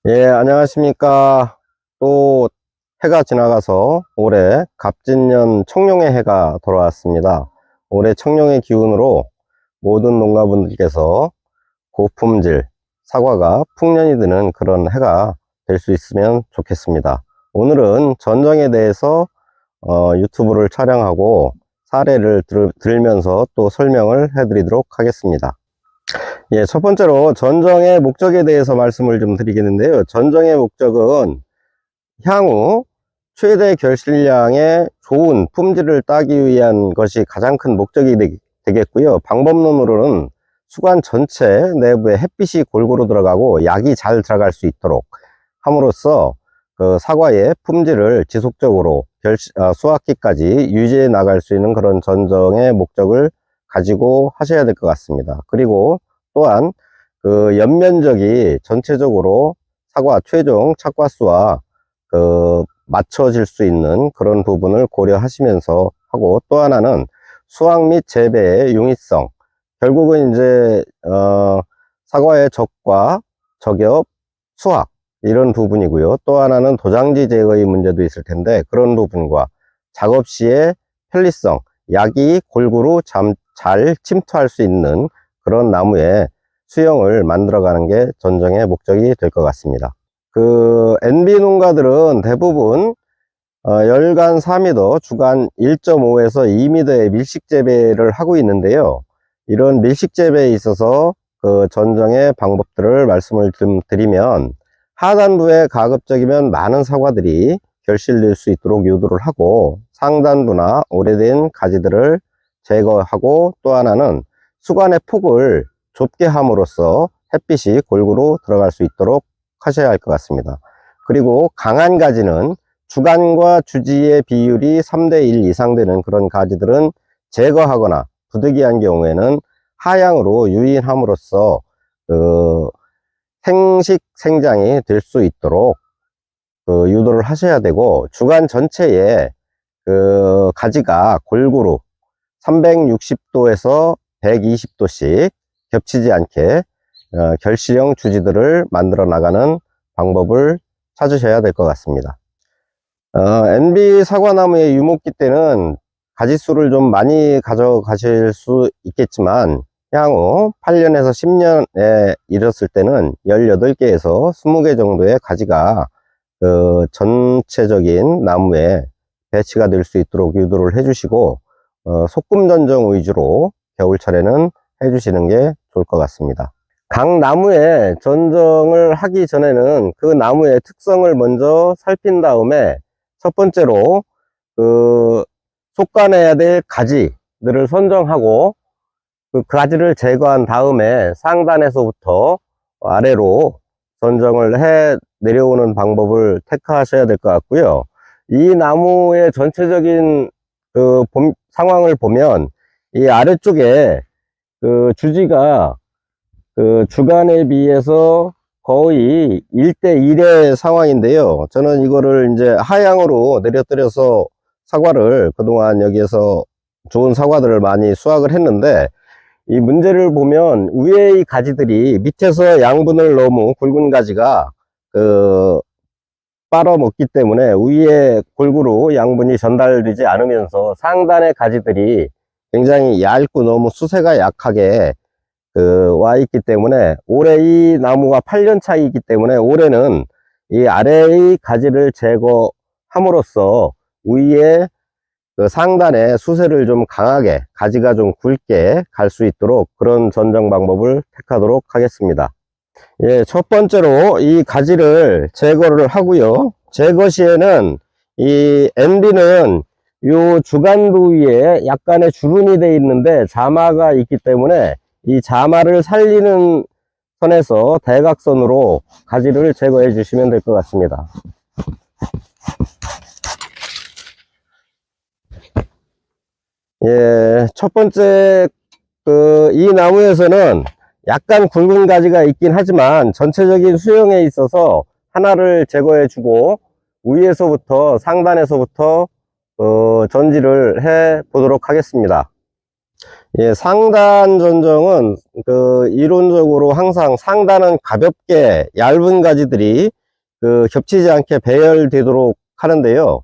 예, 안녕하십니까. 또 해가 지나가서 올해 갑진년 청룡의 해가 돌아왔습니다. 올해 청룡의 기운으로 모든 농가분들께서 고품질 사과가 풍년이 드는 그런 해가 될 수 있으면 좋겠습니다. 오늘은 전정에 대해서 유튜브를 촬영하고 사례를 들면서 또 설명을 해드리도록 하겠습니다. 예, 첫 번째로 전정의 목적에 대해서 말씀을 좀 드리겠는데요. 전정의 목적은 향후 최대 결실량의 좋은 품질을 따기 위한 것이 가장 큰 목적이 되겠고요. 방법론으로는 수관 전체 내부에 햇빛이 골고루 들어가고 약이 잘 들어갈 수 있도록 함으로써 그 사과의 품질을 지속적으로 수확기까지 유지해 나갈 수 있는 그런 전정의 목적을 가지고 하셔야 될 것 같습니다. 그리고 또한 그 연면적이 전체적으로 사과 최종 착과수와 맞춰질 수 있는 그런 부분을 고려하시면서 하고, 또 하나는 수확 및 재배의 용이성, 결국은 이제 사과의 적과 적엽, 수확 이런 부분이고요. 또 하나는 도장지 제거의 문제도 있을 텐데, 그런 부분과 작업 시의 편리성, 약이 골고루 잘 침투할 수 있는 그런 나무의 수영을 만들어가는 게 전정의 목적이 될 것 같습니다. 그 NB 농가들은 대부분 열간 4m, 주간 1.5에서 2m의 밀식 재배를 하고 있는데요. 이런 밀식 재배에 있어서 그 전정의 방법들을 말씀을 좀 드리면, 하단부에 가급적이면 많은 사과들이 결실될 수 있도록 유도를 하고, 상단부나 오래된 가지들을 제거하고, 또 하나는 수관의 폭을 좁게 함으로써 햇빛이 골고루 들어갈 수 있도록 하셔야 할 것 같습니다. 그리고 강한 가지는 주간과 주지의 비율이 3대1 이상 되는 그런 가지들은 제거하거나 부득이한 경우에는 하향으로 유인함으로써 그 생식 생장이 될 수 있도록 그 유도를 하셔야 되고, 주간 전체에 그 가지가 골고루 360도에서 120도씩 겹치지 않게 결실형 주지들을 만들어 나가는 방법을 찾으셔야 될 것 같습니다. NB 사과나무의 유목기 때는 가지수를 좀 많이 가져가실 수 있겠지만, 향후 8년에서 10년에 이르렀을 때는 18개에서 20개 정도의 가지가 그 전체적인 나무에 배치가 될 수 있도록 유도를 해주시고, 소금 전정 위주로 겨울철에는 해주시는 게 좋을 것 같습니다. 각 나무에 전정을 하기 전에는 그 나무의 특성을 먼저 살핀 다음에, 첫 번째로 그 속가내야 될 가지들을 선정하고, 그 가지를 제거한 다음에 상단에서부터 아래로 전정을 해 내려오는 방법을 택하셔야 될 것 같고요. 이 나무의 전체적인 그 상황을 보면, 이 아래쪽에 그 주지가 그 주간에 비해서 거의 1대1의 상황인데요. 저는 이거를 이제 하향으로 내려뜨려서 사과를 그동안 여기에서 좋은 사과들을 많이 수확을 했는데, 이 문제를 보면 위의 가지들이 밑에서 양분을 너무 굵은 가지가 그 빨아먹기 때문에 위에 골고루 양분이 전달되지 않으면서 상단의 가지들이 굉장히 얇고 너무 수세가 약하게 와 있기 때문에, 올해 이 나무가 8년 차이기 때문에 올해는 이 아래의 가지를 제거함으로써 위에 그 상단에 수세를 좀 강하게, 가지가 좀 굵게 갈 수 있도록 그런 전정 방법을 택하도록 하겠습니다. 예, 첫 번째로 이 가지를 제거를 하고요. 제거 시에는 이 NB는 요 주간 부위에 약간의 주름이 되어 있는데 자마가 있기 때문에, 이 자마를 살리는 선에서 대각선으로 가지를 제거해 주시면 될 것 같습니다. 예, 첫 번째 이 나무에서는 약간 굵은 가지가 있긴 하지만 전체적인 수영에 있어서 하나를 제거해 주고, 위에서부터 상단에서부터 전지를 해 보도록 하겠습니다. 예, 상단 전정은 이론적으로 항상 상단은 가볍게 얇은 가지들이 겹치지 않게 배열되도록 하는데요.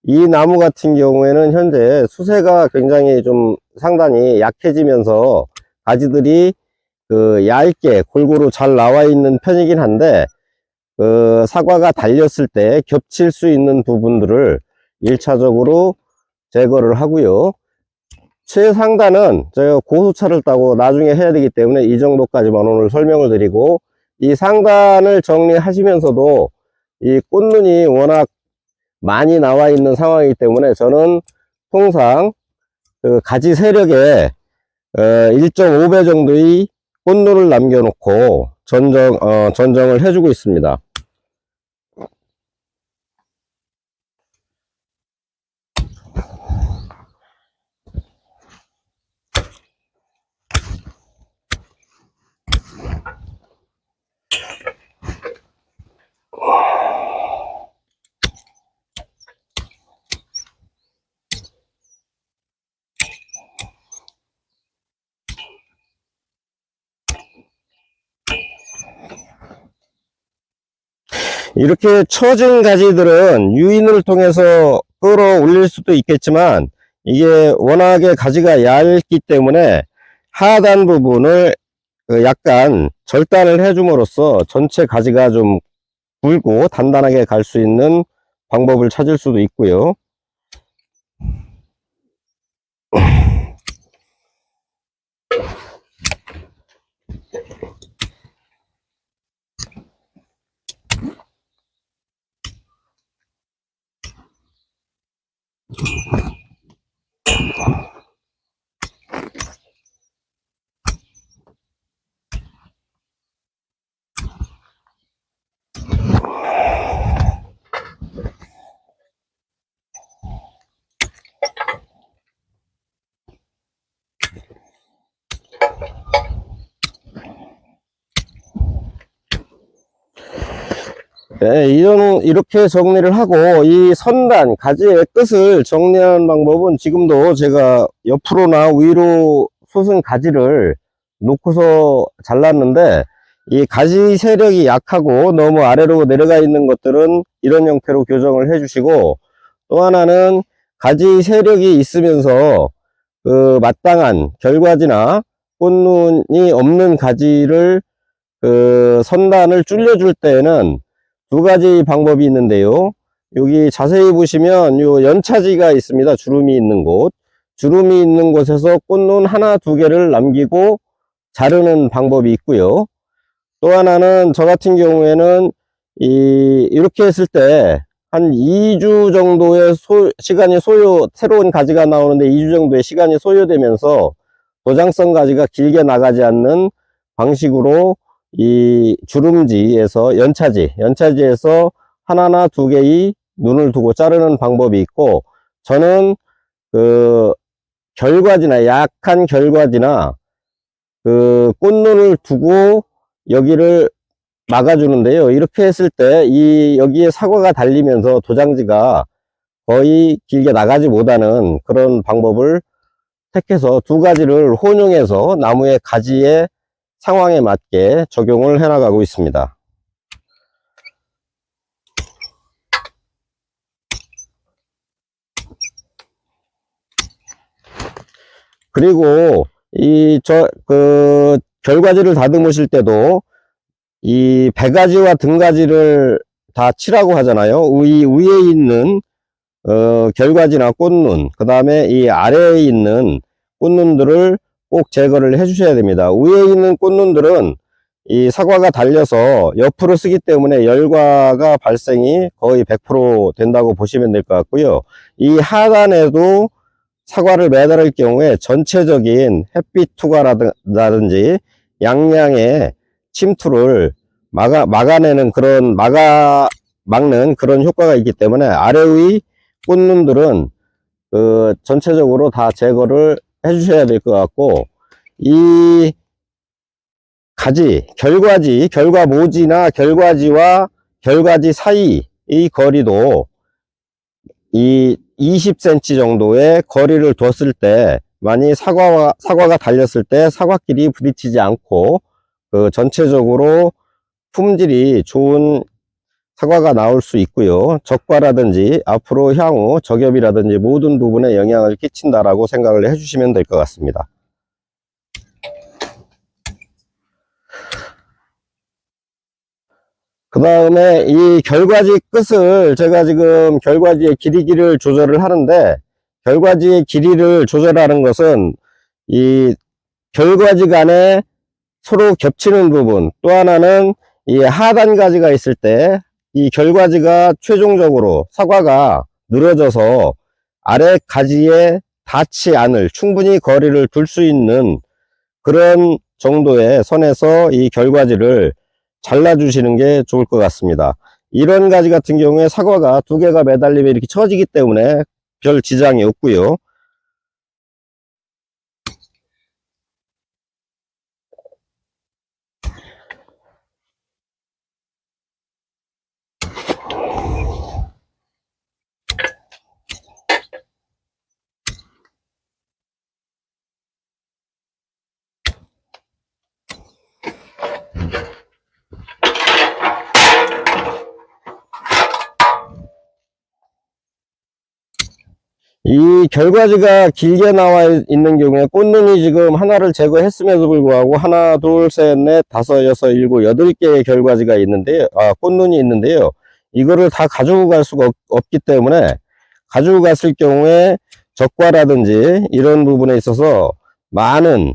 이 나무 같은 경우에는 현재 수세가 굉장히 좀 상단이 약해지면서 가지들이 얇게 골고루 잘 나와 있는 편이긴 한데, 사과가 달렸을 때 겹칠 수 있는 부분들을 1차적으로 제거를 하고요. 최상단은 제가 고수차를 따고 나중에 해야 되기 때문에 이 정도까지만 오늘 설명을 드리고, 이 상단을 정리하시면서도 이 꽃눈이 워낙 많이 나와 있는 상황이기 때문에 저는 통상 가지 세력의 1.5배 정도의 꽃눈을 남겨놓고 전정을 해주고 있습니다. 이렇게 처진 가지들은 유인을 통해서 끌어올릴 수도 있겠지만, 이게 워낙에 가지가 얇기 때문에 하단 부분을 약간 절단을 해줌으로써 전체 가지가 좀 굵고 단단하게 갈 수 있는 방법을 찾을 수도 있고요. 네, 이렇게 정리를 하고, 이 선단, 가지의 끝을 정리하는 방법은 지금도 제가 옆으로나 위로 솟은 가지를 놓고서 잘랐는데, 이 가지 세력이 약하고 너무 아래로 내려가 있는 것들은 이런 형태로 교정을 해주시고, 또 하나는 가지 세력이 있으면서 마땅한 결과지나 꽃눈이 없는 가지를 선단을 줄여줄 때에는 두 가지 방법이 있는데요. 여기 자세히 보시면 요 연차지가 있습니다. 주름이 있는 곳. 주름이 있는 곳에서 꽃눈 하나 두 개를 남기고 자르는 방법이 있고요. 또 하나는 저 같은 경우에는 이렇게 했을 때 한 2주 정도의 시간이 새로운 가지가 나오는데 2주 정도의 시간이 소요되면서 도장성 가지가 길게 나가지 않는 방식으로 이 주름지에서 연차지에서 하나나 두 개의 눈을 두고 자르는 방법이 있고, 저는 결과지나 약한 결과지나 꽃눈을 두고 여기를 막아주는데요. 이렇게 했을 때 여기에 사과가 달리면서 도장지가 거의 길게 나가지 못하는 그런 방법을 택해서 두 가지를 혼용해서 나무의 가지의 상황에 맞게 적용을 해 나가고 있습니다. 그리고 결과지를 다듬으실 때도 이 배가지와 등가지를 다 칠하고 하잖아요. 이 위에 있는 결과지나 꽃눈, 그 다음에 이 아래에 있는 꽃눈들을 꼭 제거를 해 주셔야 됩니다. 위에 있는 꽃눈들은 이 사과가 달려서 옆으로 쓰기 때문에 열과가 발생이 거의 100% 된다고 보시면 될 것 같고요. 이 하단에도 사과를 매달을 경우에 전체적인 햇빛 투과라든지 양양의 침투를 막는 그런 효과가 있기 때문에 아래의 꽃눈들은 전체적으로 다 제거를 해 주셔야 될 것 같고, 이 결과모지나 결과지와 결과지 사이의 거리도 이 20cm 정도의 거리를 뒀을 때 많이 사과가 달렸을 때 사과끼리 부딪히지 않고 그 전체적으로 품질이 좋은 사과가 나올 수 있고요. 적과라든지 앞으로 향후 저겹이라든지 모든 부분에 영향을 끼친다라고 생각을 해주시면 될 것 같습니다. 그 다음에 이 결과지 끝을 제가 지금 결과지의 길이를 조절을 하는데, 결과지의 길이를 조절하는 것은 이 결과지 간에 서로 겹치는 부분, 또 하나는 이 하단 가지가 있을 때 이 결과지가 최종적으로 사과가 늘어져서 아래 가지에 닿지 않을, 충분히 거리를 둘 수 있는 그런 정도의 선에서 이 결과지를 잘라 주시는 게 좋을 것 같습니다. 이런 가지 같은 경우에 사과가 두 개가 매달리면 이렇게 처지기 때문에 별 지장이 없고요. 이 결과지가 길게 나와 있는 경우에 꽃눈이 지금 하나를 제거했음에도 불구하고 하나, 둘, 셋, 넷, 다섯, 여섯, 일곱, 여덟 개의 결과지가 있는데요. 꽃눈이 있는데요. 이거를 다 가지고 갈 수가 없기 때문에 가지고 갔을 경우에 적과라든지 이런 부분에 있어서 많은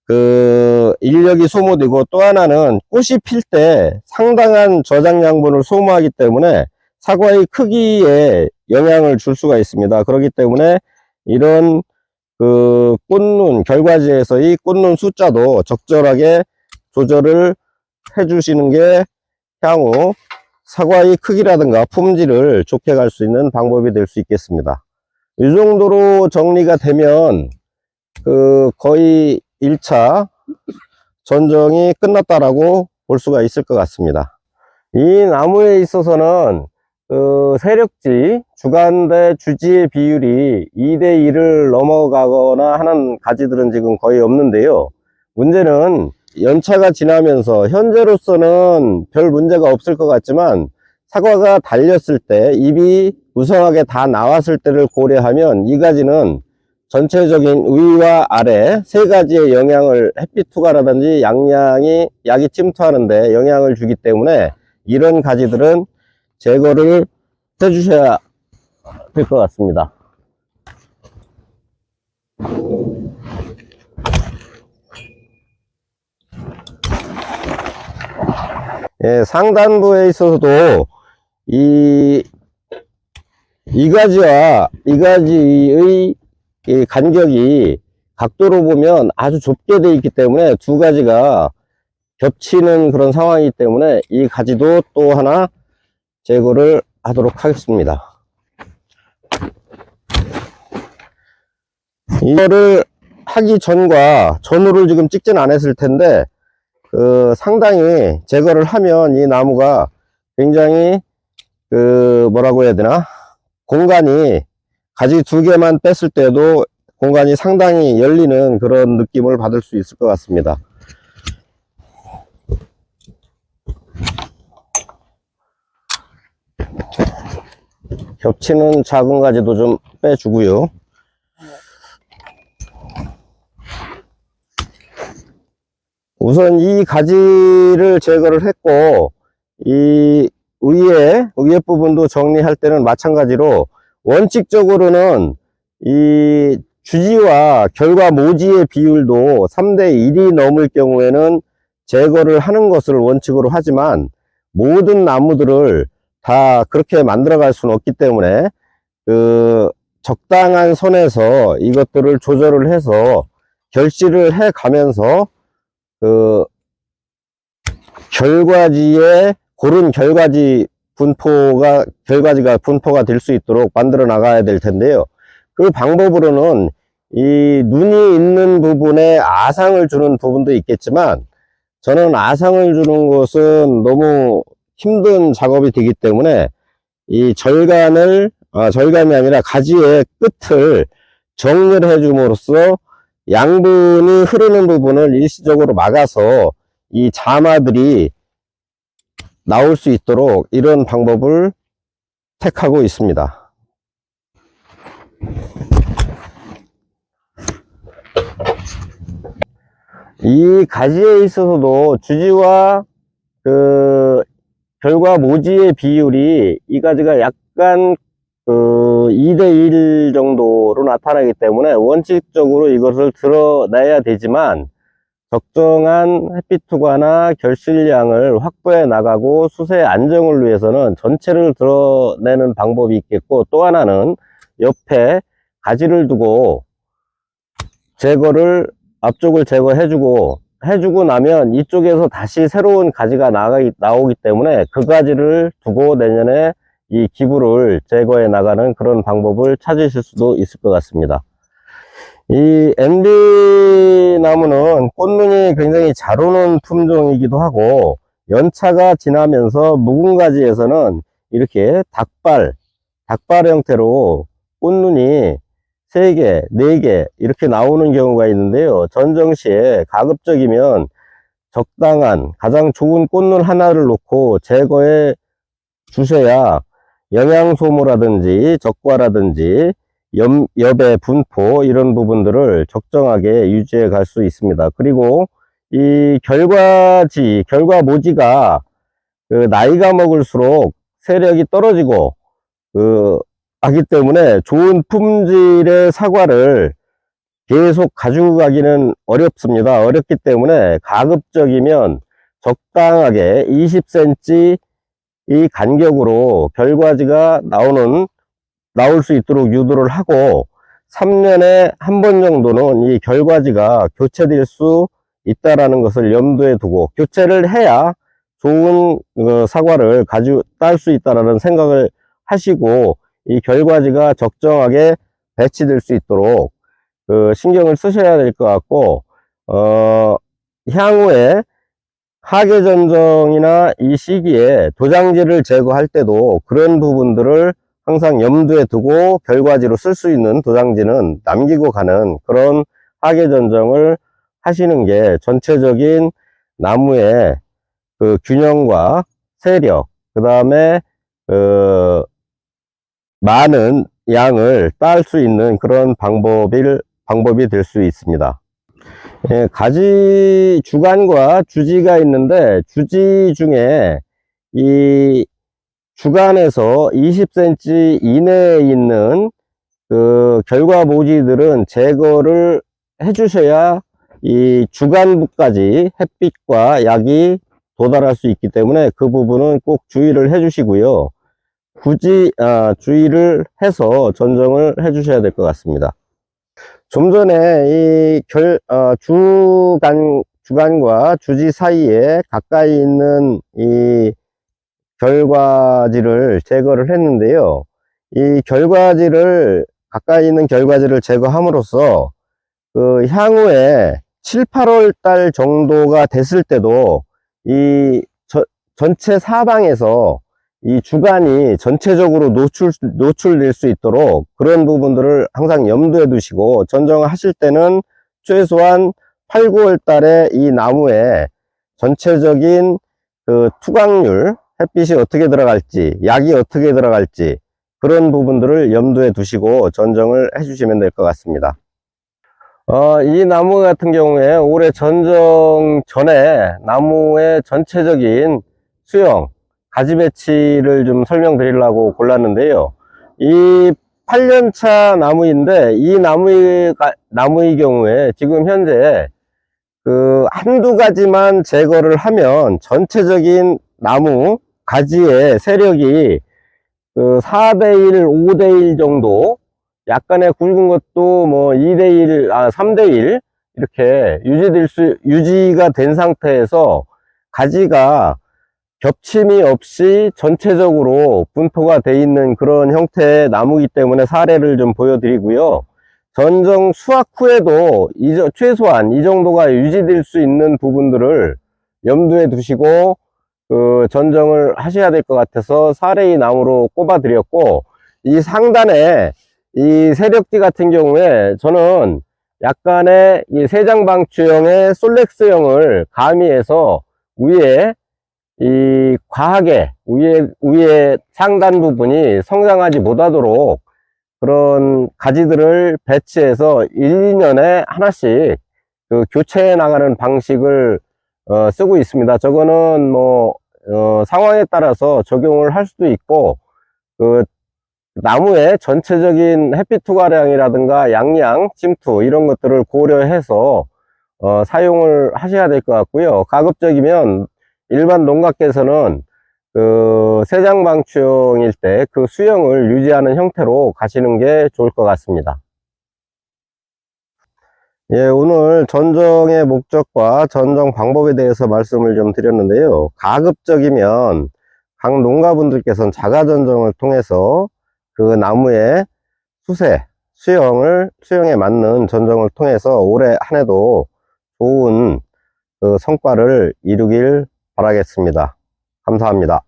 그 인력이 소모되고, 또 하나는 꽃이 필 때 상당한 저장 양분을 소모하기 때문에 사과의 크기에 영향을 줄 수가 있습니다. 그렇기 때문에 이런 그 꽃눈, 결과지에서의 꽃눈 숫자도 적절하게 조절을 해 주시는 게 향후 사과의 크기라든가 품질을 좋게 갈 수 있는 방법이 될 수 있겠습니다. 이 정도로 정리가 되면 그 거의 1차 전정이 끝났다라고 볼 수가 있을 것 같습니다. 이 나무에 있어서는 그 세력지, 주간 대 주지의 비율이 2대1을 넘어가거나 하는 가지들은 지금 거의 없는데요. 문제는 연차가 지나면서 현재로서는 별 문제가 없을 것 같지만, 사과가 달렸을 때 잎이 무성하게 다 나왔을 때를 고려하면 이 가지는 전체적인 위와 아래 세 가지의 영향을, 햇빛 투과라든지 양양이 약이 침투하는데 영향을 주기 때문에 이런 가지들은 제거를 해 주셔야 될 것 같습니다. 예, 상단부에 있어서도 이 가지와 이 가지의 이 간격이 각도로 보면 아주 좁게 되어 있기 때문에 두 가지가 겹치는 그런 상황이기 때문에 이 가지도 또 하나 제거를 하도록 하겠습니다. 이거를 하기 전과 전후를 지금 찍진 않았을 텐데, 그 상당히 제거를 하면 이 나무가 굉장히 그 뭐라고 해야 되나, 공간이 가지 두 개만 뺐을 때도 공간이 상당히 열리는 그런 느낌을 받을 수 있을 것 같습니다. 겹치는 작은 가지도 좀 빼주고요. 우선 이 가지를 제거를 했고, 이 위에 부분도 정리할 때는 마찬가지로 원칙적으로는 이 주지와 결과 모지의 비율도 3대1이 넘을 경우에는 제거를 하는 것을 원칙으로 하지만, 모든 나무들을 다 그렇게 만들어 갈 수는 없기 때문에 그 적당한 선에서 이것들을 조절을 해서 결실을 해 가면서 그 결과지에 고른 결과지가 분포가 될 수 있도록 만들어 나가야 될 텐데요. 그 방법으로는 이 눈이 있는 부분에 아상을 주는 부분도 있겠지만, 저는 아상을 주는 것은 너무 힘든 작업이 되기 때문에 이 절간이 아니라 가지의 끝을 정리를 해줌으로써 양분이 흐르는 부분을 일시적으로 막아서 이 자마들이 나올 수 있도록 이런 방법을 택하고 있습니다. 이 가지에 있어서도 주지와 그 결과 모지의 비율이 이 가지가 약간 2대1 정도로 나타나기 때문에 원칙적으로 이것을 드러내야 되지만 적정한 햇빛 투과나 결실량을 확보해 나가고 수세 안정을 위해서는 전체를 드러내는 방법이 있겠고, 또 하나는 옆에 가지를 두고 제거를 앞쪽을 제거해주고 나면 이쪽에서 다시 새로운 가지가 나오기 때문에 그 가지를 두고 내년에 이 기부를 제거해 나가는 그런 방법을 찾으실 수도 있을 것 같습니다. 이 MB 나무는 꽃눈이 굉장히 잘 오는 품종이기도 하고, 연차가 지나면서 묵은 가지에서는 이렇게 닭발 형태로 꽃눈이 3개, 4개 이렇게 나오는 경우가 있는데요. 전정시에 가급적이면 적당한 가장 좋은 꽃눈 하나를 놓고 제거해 주셔야 영양소모라든지 적과라든지 엽의 분포 이런 부분들을 적정하게 유지해 갈 수 있습니다. 그리고 이 결과모지가 나이가 먹을수록 세력이 떨어지고 하기 때문에 좋은 품질의 사과를 계속 가지고 가기는 어렵습니다. 어렵기 때문에 가급적이면 적당하게 20cm 이 간격으로 결과지가 나올 수 있도록 유도를 하고, 3년에 한 번 정도는 이 결과지가 교체될 수 있다라는 것을 염두에 두고, 교체를 해야 좋은 사과를 딸 수 있다라는 생각을 하시고, 이 결과지가 적정하게 배치될 수 있도록 신경을 쓰셔야 될 것 같고, 향후에 하계전정이나 이 시기에 도장지를 제거할 때도 그런 부분들을 항상 염두에 두고 결과지로 쓸 수 있는 도장지는 남기고 가는 그런 하계전정을 하시는 게 전체적인 나무의 균형과 세력, 그 다음에 많은 양을 딸 수 있는 그런 방법이 될 수 있습니다. 예, 가지 주간과 주지가 있는데, 주지 중에 이 주간에서 20cm 이내에 있는 결과 모지들은 제거를 해 주셔야 이 주간부까지 햇빛과 약이 도달할 수 있기 때문에 그 부분은 꼭 주의를 해 주시고요. 굳이 주의를 해서 전정을 해 주셔야 될 것 같습니다. 좀 전에 이 주간과 주지 사이에 가까이 있는 이 결과지를 제거를 했는데요. 이 가까이 있는 결과지를 제거함으로써 향후에 7, 8월 달 정도가 됐을 때도 이 전체 사방에서 이 주간이 전체적으로 노출될 수 있도록 그런 부분들을 항상 염두에 두시고, 전정을 하실 때는 최소한 8, 9월 달에 이 나무에 전체적인 투광률, 햇빛이 어떻게 들어갈지, 약이 어떻게 들어갈지 그런 부분들을 염두에 두시고 전정을 해 주시면 될 것 같습니다. 이 나무 같은 경우에 올해 전정 전에 나무의 전체적인 수영, 가지 배치를 좀 설명드리려고 골랐는데요. 이 8년차 나무인데, 이 나무의 경우에 지금 현재 한두 가지만 제거를 하면 전체적인 나무 가지의 세력이 4대1, 5대1 정도, 약간의 굵은 것도 뭐 2대1, 3대1 이렇게 유지가 된 상태에서 가지가 겹침이 없이 전체적으로 분포가 되어 있는 그런 형태의 나무이기 때문에 사례를 좀 보여드리고요. 전정 수확 후에도 최소한 이 정도가 유지될 수 있는 부분들을 염두에 두시고 전정을 하셔야 될 것 같아서 사례의 나무로 꼽아 드렸고, 이 상단에 이 세력지 같은 경우에 저는 약간의 이 세장방추형의 솔렉스형을 가미해서 위에 이 과하게 위에 상단 부분이 성장하지 못하도록 그런 가지들을 배치해서 1, 2년에 하나씩 그 교체해 나가는 방식을 쓰고 있습니다. 저거는 뭐 상황에 따라서 적용을 할 수도 있고, 그 나무의 전체적인 햇빛 투과량이라든가 양양, 침투 이런 것들을 고려해서 사용을 하셔야 될 것 같고요. 가급적이면 일반 농가께서는 그 세장방충일 때 그 수영을 유지하는 형태로 가시는 게 좋을 것 같습니다. 예, 오늘 전정의 목적과 전정 방법에 대해서 말씀을 좀 드렸는데요. 가급적이면 각 농가분들께서는 자가전정을 통해서 그 나무의 수영에 맞는 전정을 통해서 올해 한 해도 좋은 그 성과를 이루길 바라겠습니다. 감사합니다.